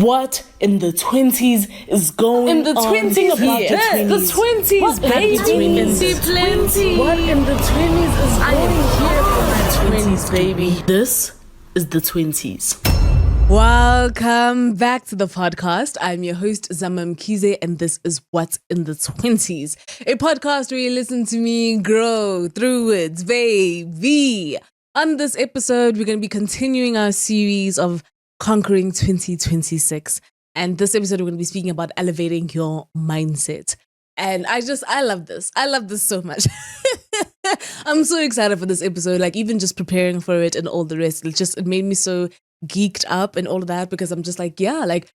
What in the 20s is going in the on? 20s Think about here. the 20s. The 20s, baby. Plenty. What in the 20s is going here for my 20s, baby? This is the 20s. Welcome back to the podcast. I'm your host, Zama Mkize, and this is What's in the 20s, a podcast where you listen to me grow through it, baby. On this episode, we're going to be continuing our series of Conquering 2026. And this episode, we're going to be speaking about elevating your mindset. And I love this. I love this so much. I'm so excited for this episode, like even just preparing for it and all the rest. It made me so geeked up and all of that, because I'm just like, yeah, like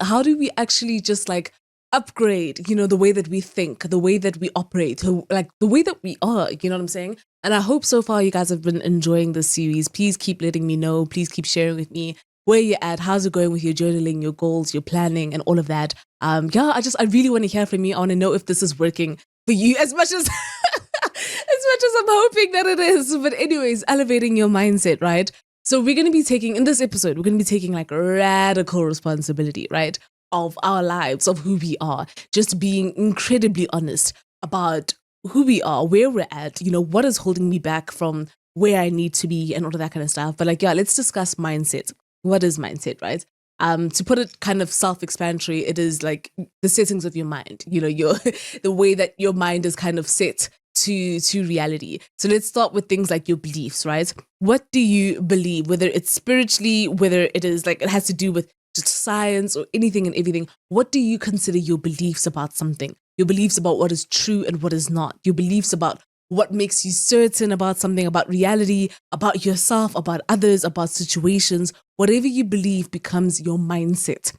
how do we actually just like upgrade, the way that we think, the way that we operate, like the way that we are, you know what I'm saying? And I hope so far you guys have been enjoying this series. Please keep letting me know. Please keep sharing with me where you're at, how's it going with your journaling, your goals, your planning, and all of that. I really want to hear from you. I want to know if this is working for you as much as I'm hoping that it is. But anyways, elevating your mindset, right? So we're going to be taking like radical responsibility, right? Of our lives, of who we are, just being incredibly honest about who we are, where we're at, what is holding me back from where I need to be and all of that kind of stuff. But let's discuss mindset. What is mindset, right? To put it kind of self-explanatory, it is like the settings of your mind, the way that your mind is kind of set to reality. So let's start with things like your beliefs, right? What do you believe, whether it's spiritually, whether it is like it has to do with just science or anything and everything? What do you consider your beliefs about something? Your beliefs about what is true and what is not? Your beliefs about what makes you certain about something, about reality, about yourself, about others, about situations. Whatever you believe becomes your mindset,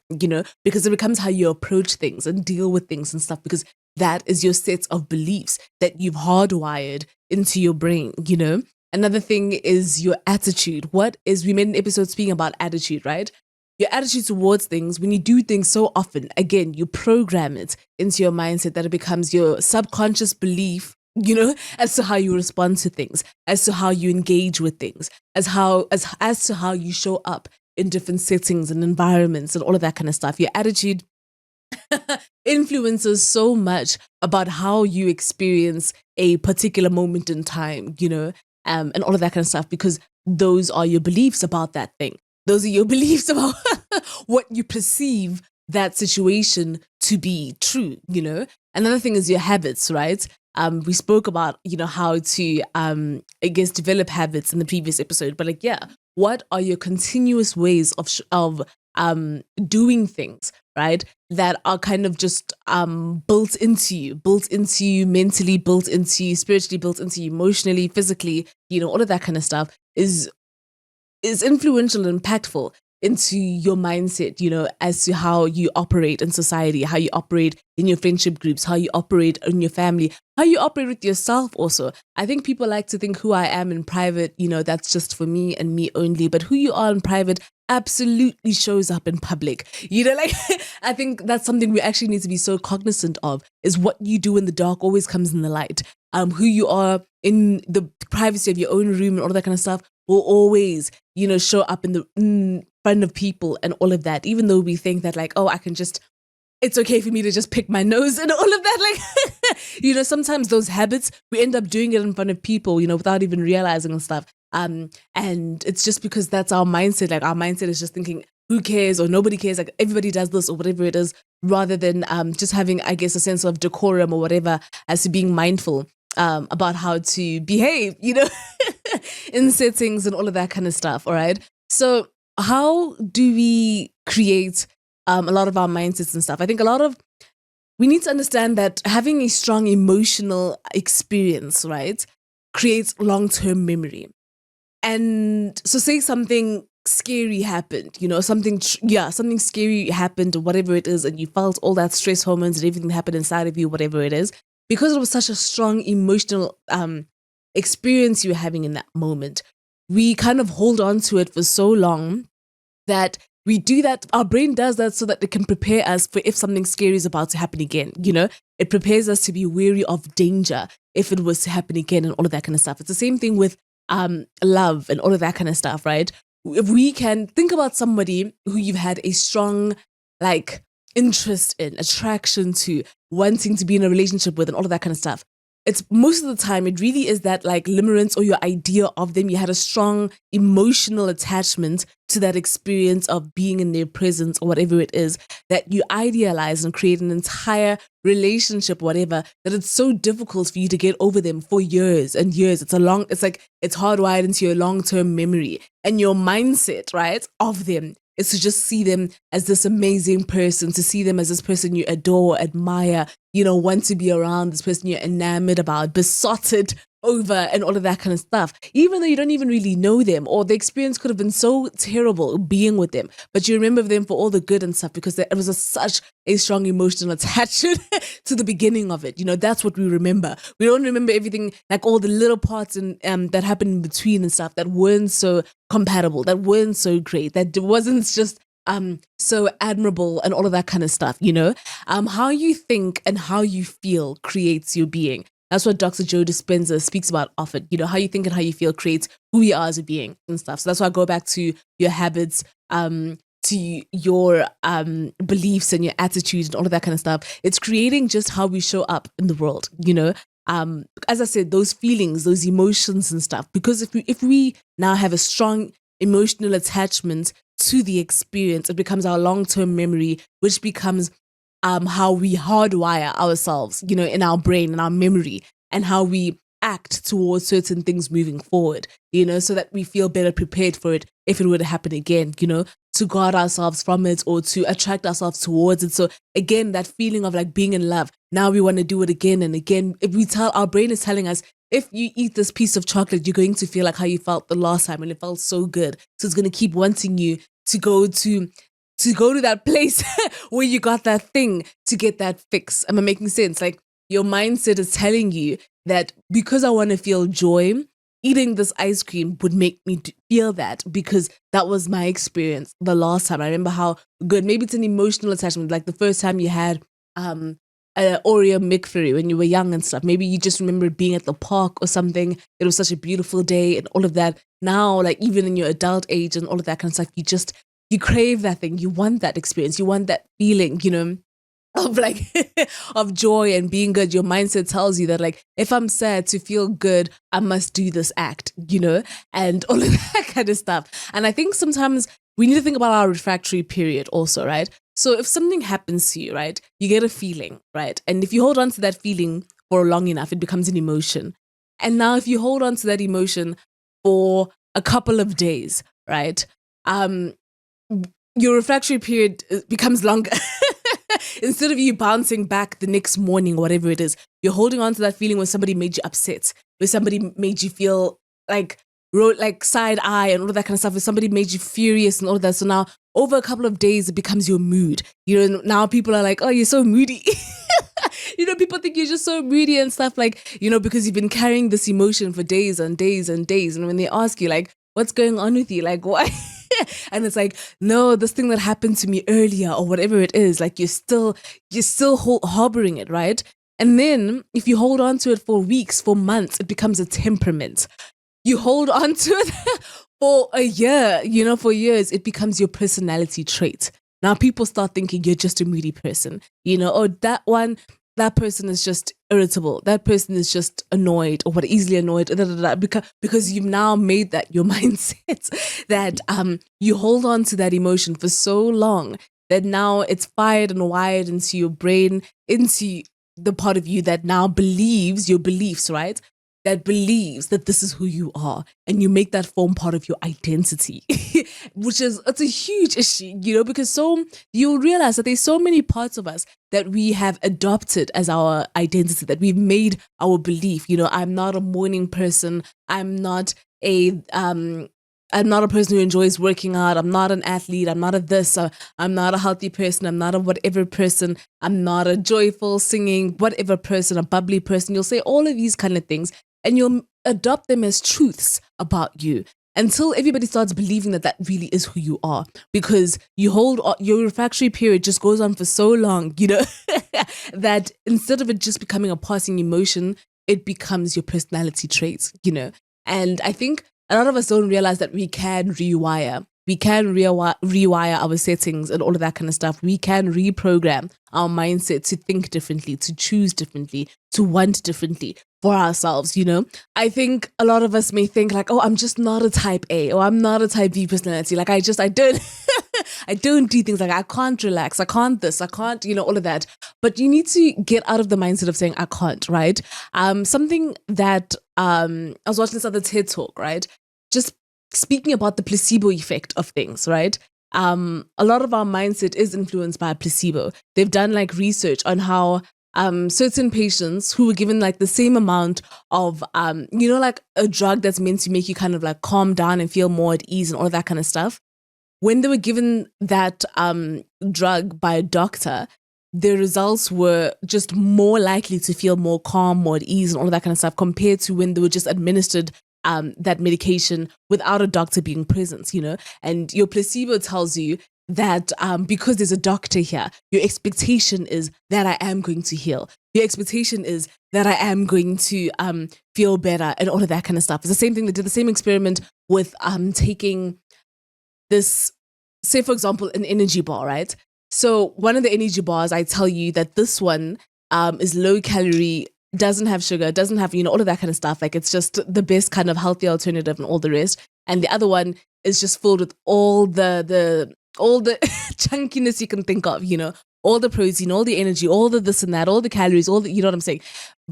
because it becomes how you approach things and deal with things and stuff, because that is your set of beliefs that you've hardwired into your brain, Another thing is your attitude. We made an episode speaking about attitude, right? Your attitude towards things, when you do things so often, again, you program it into your mindset that it becomes your subconscious belief, as to how you respond to things, as to how you engage with things, as to how you show up in different settings and environments and all of that kind of stuff. Your attitude influences so much about how you experience a particular moment in time, and all of that kind of stuff, because those are your beliefs about that thing. Those are your beliefs about what you perceive that situation to be true, Another thing is your habits, right? We spoke about, how to, develop habits in the previous episode. But what are your continuous ways of doing things, right? That are kind of just built into you mentally, built into you spiritually, built into you emotionally, physically, all of that kind of stuff is influential and impactful into your mindset, as to how you operate in society, how you operate in your friendship groups, how you operate in your family, how you operate with yourself also. I think people like to think who I am in private, that's just for me and me only, but who you are in private absolutely shows up in public. I think that's something we actually need to be so cognizant of, is what you do in the dark always comes in the light. Who you are in the privacy of your own room and all that kind of stuff will always, show up in front of people and all of that, even though we think that it's okay for me to just pick my nose and all of that. Sometimes those habits, we end up doing it in front of people, without even realizing and stuff. And it's just because that's our mindset. Like our mindset is just thinking, who cares, or nobody cares, like everybody does this or whatever it is, rather than just having, I guess, a sense of decorum or whatever, as to being mindful about how to behave, in settings and all of that kind of stuff. All right. So how do we create a lot of our mindsets and stuff? I think we need to understand that having a strong emotional experience, right, creates long-term memory. And so say something scary happened, something scary happened or whatever it is, and you felt all that stress hormones and everything that happened inside of you, whatever it is, because it was such a strong emotional experience you were having in that moment, we kind of hold on to it for so long that we do that. Our brain does that so that it can prepare us for if something scary is about to happen again. It prepares us to be wary of danger if it was to happen again and all of that kind of stuff. It's the same thing with love and all of that kind of stuff, right? if we can think about somebody who you've had a strong, like, interest in, attraction to, wanting to be in a relationship with, and all of that kind of stuff. It's most of the time, it really is that like limerence or your idea of them. You had a strong emotional attachment to that experience of being in their presence or whatever it is that you idealize and create an entire relationship, whatever, that it's so difficult for you to get over them for years and years. It's hardwired into your long-term memory and your mindset, right, of them. Is to just see them as this amazing person, to see them as this person you adore, admire, want to be around, this person you're enamored about, besotted over, and all of that kind of stuff. Even though you don't even really know them, or the experience could have been so terrible being with them, but you remember them for all the good and stuff because it was such a strong emotional attachment to the beginning of it. That's what we remember. We don't remember everything, like all the little parts that happened in between and stuff that weren't so compatible, that weren't so great, that wasn't just so admirable and all of that kind of stuff. How you think and how you feel creates your being. That's what Dr. Joe Dispenza speaks about often. How you think and how you feel creates who we are as a being and stuff. So that's why I go back to your habits, to your beliefs and your attitudes and all of that kind of stuff. It's creating just how we show up in the world, as I said, those feelings, those emotions and stuff. Because if we now have a strong emotional attachment to the experience, it becomes our long-term memory, which becomes how we hardwire ourselves, in our brain and our memory, and how we act towards certain things moving forward, so that we feel better prepared for it if it were to happen again, to guard ourselves from it or to attract ourselves towards it. So again, that feeling of like being in love, now we want to do it again and again. If our brain is telling us, if you eat this piece of chocolate, you're going to feel like how you felt the last time and it felt so good. So it's going to keep wanting you to go to that place where you got that thing to get that fix. Am I making sense? Like your mindset is telling you that because I want to feel joy, eating this ice cream would make me feel that because that was my experience the last time. I remember how good, maybe it's an emotional attachment, like the first time you had an Oreo McFlurry when you were young and stuff. Maybe you just remember being at the park or something. It was such a beautiful day and all of that. Now, like even in your adult age and all of that kind of stuff, you crave that thing. You want that experience. You want that feeling, of like, of joy and being good. Your mindset tells you that like, if I'm sad to feel good, I must do this act, and all of that kind of stuff. And I think sometimes we need to think about our refractory period also, right? So if something happens to you, right, you get a feeling, right? And if you hold on to that feeling for long enough, it becomes an emotion. And now if you hold on to that emotion for a couple of days, right, your refractory period becomes longer. Instead of you bouncing back the next morning, whatever it is, you're holding on to that feeling when somebody made you upset, when somebody made you feel like side eye and all of that kind of stuff, when somebody made you furious and all of that. So now over a couple of days, it becomes your mood. Now people are like, oh, you're so moody. People think you're just so moody and stuff like, because you've been carrying this emotion for days and days and days. And when they ask you like, what's going on with you? Like, why? And it's like, no, this thing that happened to me earlier or whatever it is, like you're still harboring it, right? And then if you hold on to it for weeks, for months, it becomes a temperament. You hold on to it for a year, for years, it becomes your personality trait. Now people start thinking you're just a moody person, oh, that person is just irritable. That person is just annoyed or easily annoyed, because you've now made that your mindset that you hold on to that emotion for so long that now it's fired and wired into your brain, into the part of you that now believes your beliefs, right? That believes that this is who you are, and you make that form part of your identity, it's a huge issue, because you'll realize that there's so many parts of us that we have adopted as our identity, that we've made our belief. I'm not a morning person. I'm not a person who enjoys working out. I'm not an athlete. I'm not a this. I'm not a healthy person. I'm not a whatever person. I'm not a joyful, singing, whatever person, a bubbly person. You'll say all of these kind of things, and you'll adopt them as truths about you until everybody starts believing that really is who you are, because you hold your refractory period just goes on for so long, that instead of it just becoming a passing emotion, it becomes your personality traits, And I think a lot of us don't realize that we can rewire. We can rewire our settings and all of that kind of stuff. We can reprogram our mindset to think differently, to choose differently, to want differently for ourselves, you know? I think a lot of us may think like, oh, I'm just not a type A, or I'm not a type B personality. Like I don't, I don't do things like I can't relax. I can't this, I can't, you know, all of that. But you need to get out of the mindset of saying I can't, right? Something that I was watching this other TED talk, right? Just speaking about the placebo effect of things, right? A lot of our mindset is influenced by a placebo. They've done like research on how certain patients who were given like the same amount of, you know, like a drug that's meant to make you kind of like calm down and feel more at ease and all of that kind of stuff. When they were given that drug by a doctor, their results were just more likely to feel more calm, more at ease and all of that kind of stuff compared to when they were just administered that medication without a doctor being present, you know? And your placebo tells you that because there's a doctor here, your expectation is that I am going to heal. Your expectation is that I am going to feel better and all of that kind of stuff. It's the same thing. They did the same experiment with taking this, say, for example, an energy bar, right? So one of the energy bars, I tell you that this one is low calorie, doesn't have sugar, doesn't have, you know, all of that kind of stuff. Like it's just the best kind of healthy alternative and all the rest. And the other one is just filled with all the chunkiness you can think of, you know, all the protein, all the energy, all the this and that, all the calories, all the, you know what I'm saying?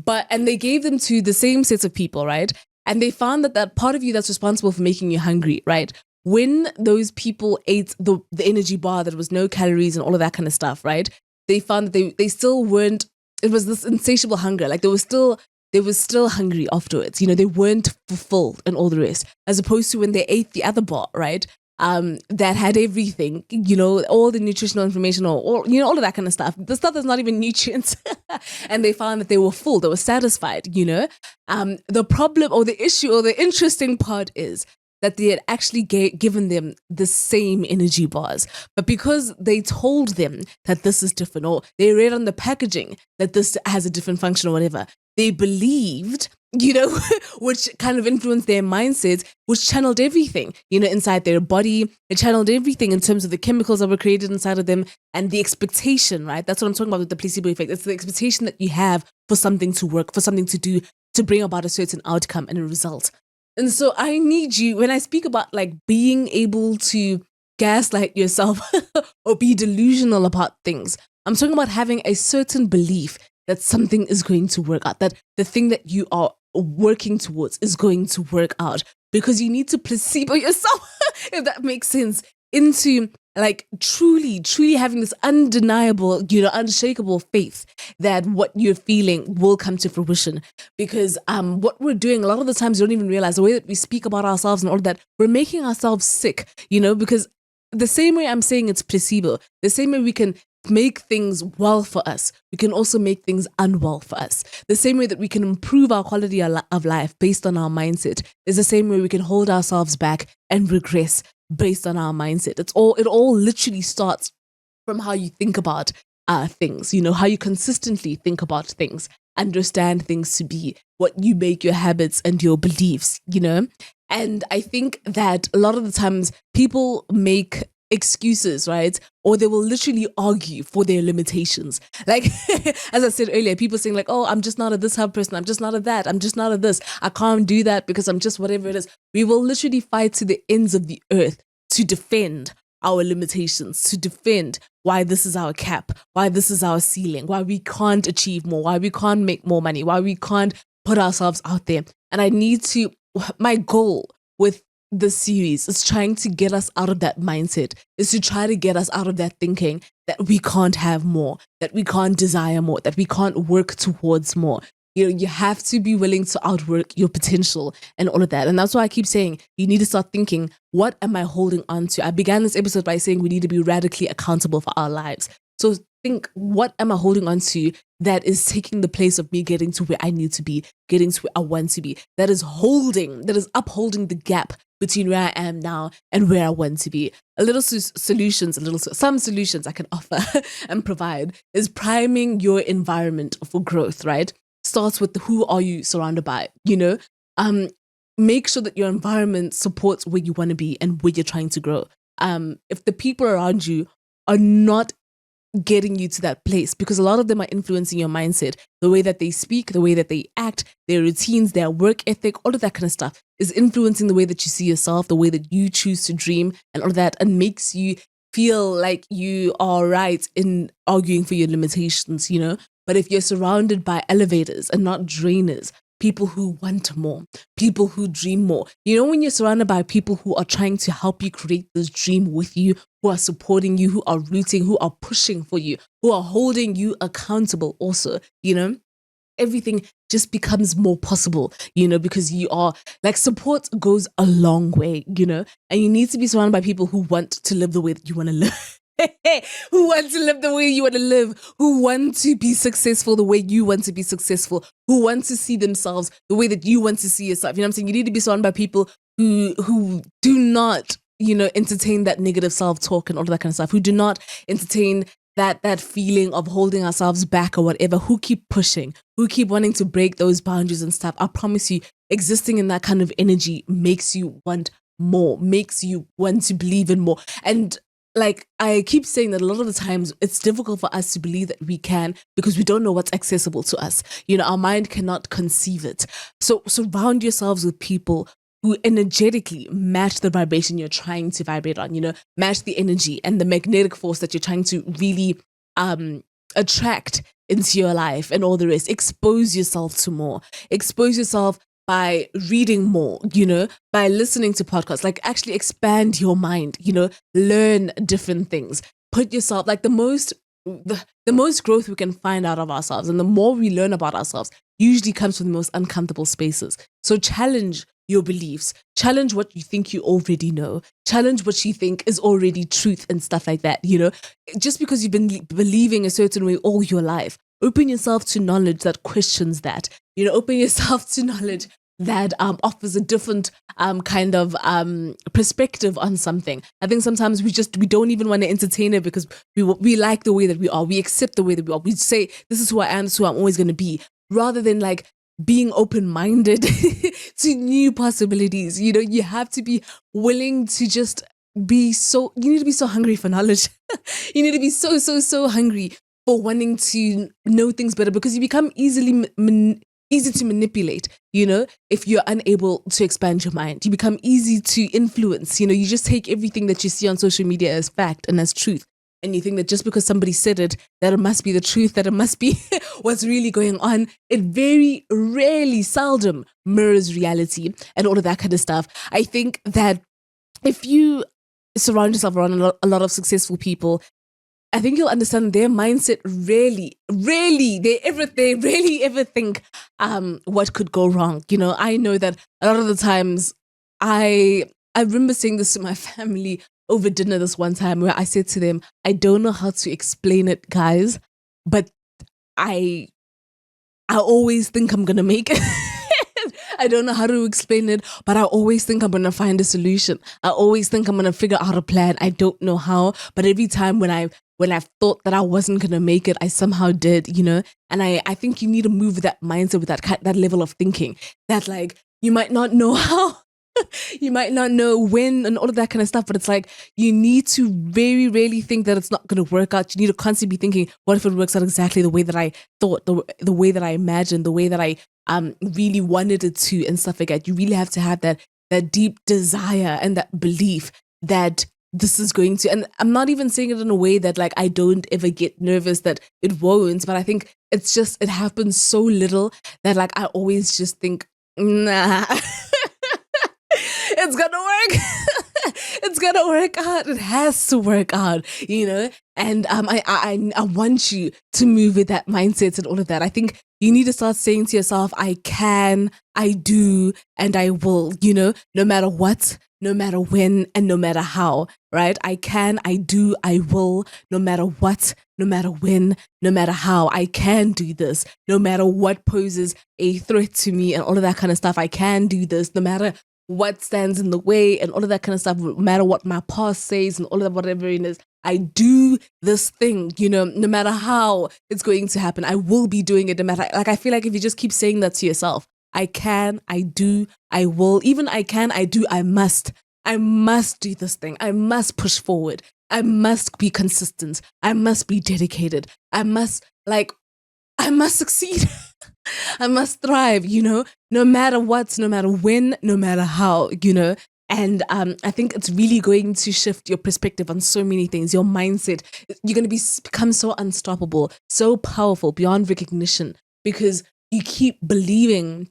And they gave them to the same sets of people, right? And they found that part of you that's responsible for making you hungry, right? When those people ate the energy bar that was no calories and all of that kind of stuff, right? They found that they still weren't, it was this insatiable hunger. Like they were still hungry afterwards. You know, they weren't fulfilled and all the rest, as opposed to when they ate the other bar, right? That had everything, you know, all the nutritional information or, you know, all of that kind of stuff. The stuff that's not even nutrients. And they found that they were full, they were satisfied, you know? The problem or the issue or the interesting part is that they had actually given them the same energy bars. But because they told them that this is different, or they read on the packaging that this has a different function or whatever, they believed, you know, which kind of influenced their mindsets, which channeled everything, you know, inside their body. It channeled everything in terms of the chemicals that were created inside of them and the expectation, right? That's what I'm talking about with the placebo effect. It's the expectation that you have for something to work, for something to do, to bring about a certain outcome and a result. And so I need you, when I speak about like being able to gaslight yourself or be delusional about things, I'm talking about having a certain belief that something is going to work out, that the thing that you are working towards is going to work out, because you need to placebo yourself, if that makes sense, into like truly having this undeniable, you know, unshakable faith that what you're feeling will come to fruition. Because what we're doing a lot of the times, you don't even realize the way that we speak about ourselves and all of that, we're making ourselves sick, you know, because the same way I'm saying it's placebo, the same way we can make things well for us, we can also make things unwell for us. The same way that we can improve our quality of life based on our mindset is the same way we can hold ourselves back and regress based on our mindset. It all literally starts from how you think about things, you know, how you consistently think about things, understand things to be, what you make your habits and your beliefs, you know. And I think that a lot of the times people make excuses, right? Or they will literally argue for their limitations. Like, as I said earlier, people saying like, oh, I'm just not a this type of person. I'm just not a that. I'm just not a this. I can't do that because I'm just whatever it is. We will literally fight to the ends of the earth to defend our limitations, to defend why this is our cap, why this is our ceiling, why we can't achieve more, why we can't make more money, why we can't put ourselves out there. And my goal with this series is trying to get us out of that mindset, is to try to get us out of that thinking that we can't have more, that we can't desire more, that we can't work towards more. You know, you have to be willing to outwork your potential and all of that. And that's why I keep saying you need to start thinking, what am I holding on to? I began this episode by saying we need to be radically accountable for our lives. So think, what am I holding on to that is taking the place of me getting to where I need to be, getting to where I want to be, that is upholding the gap between where I am now and where I want to be. Some solutions I can offer and provide is priming your environment for growth, right? Starts with who are you surrounded by, you know? make sure that your environment supports where you want to be and where you're trying to grow. If the people around you are not getting you to that place, because a lot of them are influencing your mindset, the way that they speak, the way that they act, their routines, their work ethic, all of that kind of stuff is influencing the way that you see yourself, the way that you choose to dream and all of that, and makes you feel like you are right in arguing for your limitations, you know? But if you're surrounded by elevators and not drainers, people who want more, people who dream more. You know, when you're surrounded by people who are trying to help you create this dream with you, who are supporting you, who are rooting, who are pushing for you, who are holding you accountable also, you know, everything just becomes more possible, you know, because you are like, support goes a long way, you know, and you need to be surrounded by people who want to live the way that you want to live. Who want to live the way you want to live, who want to be successful the way you want to be successful, who want to see themselves the way that you want to see yourself. You know what I'm saying? You need to be surrounded by people who do not, you know, entertain that negative self-talk and all of that kind of stuff, who do not entertain that feeling of holding ourselves back or whatever, who keep pushing, who keep wanting to break those boundaries and stuff. I promise you, existing in that kind of energy makes you want more, makes you want to believe in more. And like I keep saying that a lot of the times it's difficult for us to believe that we can because we don't know what's accessible to us. You know, our mind cannot conceive it. So surround yourselves with people who energetically match the vibration you're trying to vibrate on, you know, match the energy and the magnetic force that you're trying to really attract into your life and all the rest. Expose yourself to more. Expose yourself by reading more, you know, by listening to podcasts, like actually expand your mind, you know, learn different things, put yourself like the most growth we can find out of ourselves and the more we learn about ourselves usually comes from the most uncomfortable spaces. So challenge your beliefs, challenge what you think you already know, challenge what you think is already truth and stuff like that, you know, just because you've been believing a certain way all your life. Open yourself to knowledge that questions that, you know, open yourself to knowledge that offers a different kind of perspective on something. I think sometimes we don't even want to entertain it because we like the way that we are. We accept the way that we are. We say, this is who I am, this is who I'm always going to be, rather than like being open-minded to new possibilities. You know, you have to be willing to just you need to be so hungry for knowledge. You need to be so hungry for wanting to know things better, because you become easy to manipulate, you know, if you're unable to expand your mind. You become easy to influence, you know, you just take everything that you see on social media as fact and as truth. And you think that just because somebody said it, that it must be the truth, that it must be what's really going on. It very rarely, seldom mirrors reality and all of that kind of stuff. I think that if you surround yourself around a lot of successful people, I think you'll understand their mindset rarely ever think what could go wrong. You know, I know that a lot of the times I remember saying this to my family over dinner this one time where I said to them, I don't know how to explain it, guys, but I always think I'm gonna make it. I don't know how to explain it, but I always think I'm going to find a solution. I always think I'm going to figure out a plan. I don't know how, but every time when I thought that I wasn't going to make it, I somehow did, you know? And I think you need to move with that mindset, with that level of thinking, that like, you might not know how, you might not know when and all of that kind of stuff, but it's like, you need to very rarely think that it's not going to work out. You need to constantly be thinking, what if it works out exactly the way that I thought, the way that I imagined, the way that I really wanted it to and stuff like that. You really have to have that deep desire and that belief that this is going to, and I'm not even saying it in a way that like I don't ever get nervous that it won't, but I think it's just, it happens so little that like I always just think, nah, it's gonna work. It's gonna work out. It has to work out, you know? And I want you to move with that mindset and all of that. I think you need to start saying to yourself, I can, I do, and I will, you know, no matter what, no matter when, and no matter how, right? I can, I do, I will, no matter what, no matter when, no matter how. I can do this, no matter what poses a threat to me and all of that kind of stuff. I can do this, no matter what stands in the way and all of that kind of stuff, no matter what my past says and all of that, whatever it is. I do this thing, you know, no matter how it's going to happen, I will be doing it no matter, like, I feel like if you just keep saying that to yourself, I can, I do, I will, even I can, I do, I must. I must do this thing. I must push forward. I must be consistent. I must be dedicated. I must succeed. I must thrive, no matter what, no matter when, no matter how, And I think it's really going to shift your perspective on so many things, your mindset. You're going to become so unstoppable, so powerful beyond recognition because you keep believing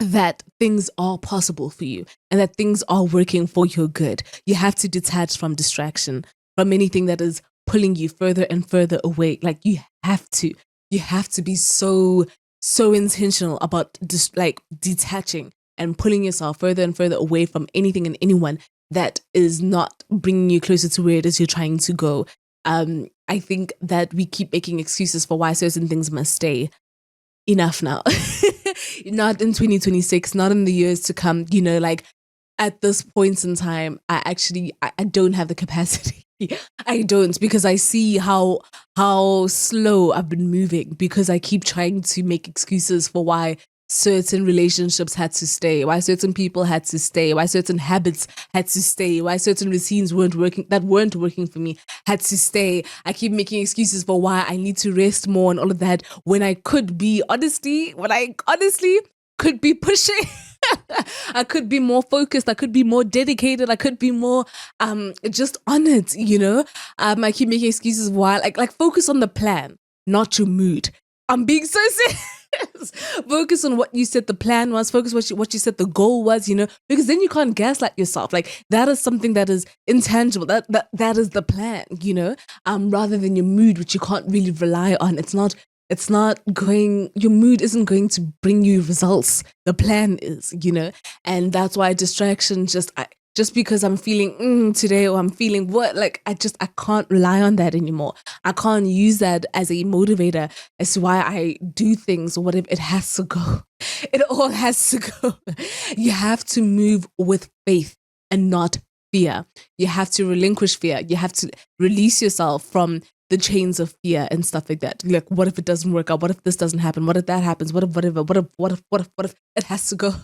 that things are possible for you and that things are working for your good. You have to detach from distraction, from anything that is pulling you further and further away. Like you have to be so intentional about just like detaching and pulling yourself further and further away from anything and anyone that is not bringing you closer to where it is you're trying to go. I think that we keep making excuses for why certain things must stay. Enough now. Not in 2026, not in the years to come, like at this point in time, I don't have the capacity. I don't, because I see how slow I've been moving, because I keep trying to make excuses for why certain relationships had to stay, why certain people had to stay, why certain habits had to stay, why certain routines weren't working for me had to stay. I keep making excuses for why I need to rest more and all of that when I honestly could be pushing. I could be more focused. I could be more dedicated. I could be more just on it, I keep making excuses why like focus on the plan, not your mood. I'm being so serious. Focus on what you said the plan was. Focus what you said the goal was, because then you can't gaslight yourself. Like that is something that is intangible. That is the plan, rather than your mood, which you can't really rely on. Your mood isn't going to bring you results. The plan is, and that's why distraction just because I'm feeling today or I'm feeling what, like I can't rely on that anymore. I can't use that as a motivator as to why I do things or whatever. It has to go. It all has to go. You have to move with faith and not fear. You have to relinquish fear. You have to release yourself from the chains of fear and stuff like that. Like, what if it doesn't work out? What if this doesn't happen? What if that happens? What if it has to go?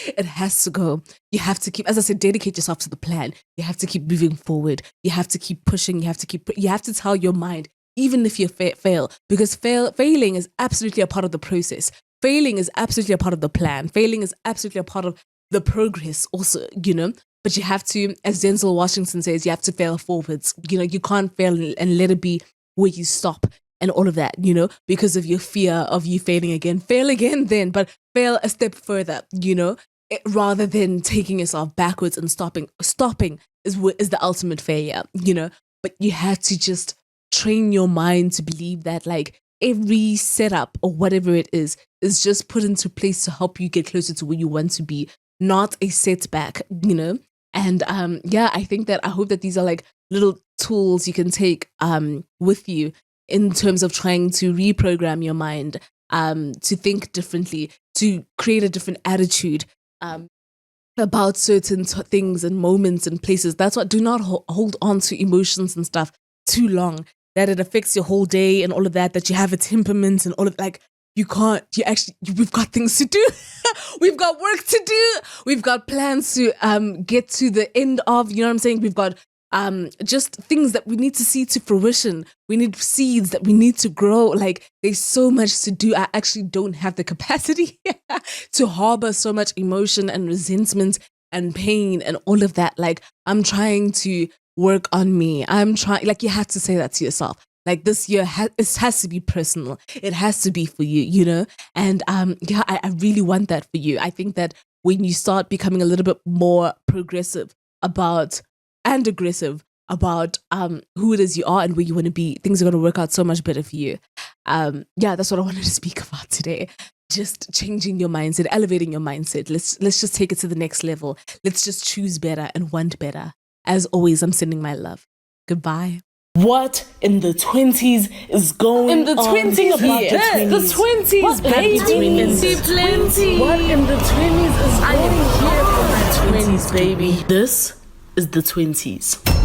It has to go. You have to keep, as I said, dedicate yourself to the plan. You have to keep moving forward. You have to keep pushing. You have to tell your mind, even if you fail, because failing is absolutely a part of the process. Failing is absolutely a part of the plan. Failing is absolutely a part of the progress also, But you have to, as Denzel Washington says, you have to fail forwards. You can't fail and let it be where you stop and all of that, because of your fear of you failing again. Fail again then, but fail a step further, rather than taking yourself backwards and stopping. Stopping is the ultimate failure, But you have to just train your mind to believe that like every setup or whatever it is just put into place to help you get closer to where you want to be, not a setback, And I hope that these are like little tools you can take with you in terms of trying to reprogram your mind, to think differently, to create a different attitude about certain things and moments and places. That's what, do not hold on to emotions and stuff too long, that it affects your whole day and all of that you have a temperament and all of we've got things to do. We've got work to do. We've got plans to get to the end of, you know what I'm saying? We've got just things that we need to see to fruition. We need seeds that we need to grow. Like there's so much to do. I actually don't have the capacity to harbor so much emotion and resentment and pain and all of that. Like I'm trying to work on me. You have to say that to yourself. Like this year, it has to be personal. It has to be for you, And I really want that for you. I think that when you start becoming a little bit more progressive and aggressive about who it is you are and where you want to be, things are going to work out so much better for you. That's what I wanted to speak about today. Just changing your mindset, elevating your mindset. Let's just take it to the next level. Let's just choose better and want better. As always, I'm sending my love. Goodbye. What in the 20s is going on? In the 20s, yes, the 20s, baby. What in the 20s is going on? I am here for my 20s, baby. This is the 20s.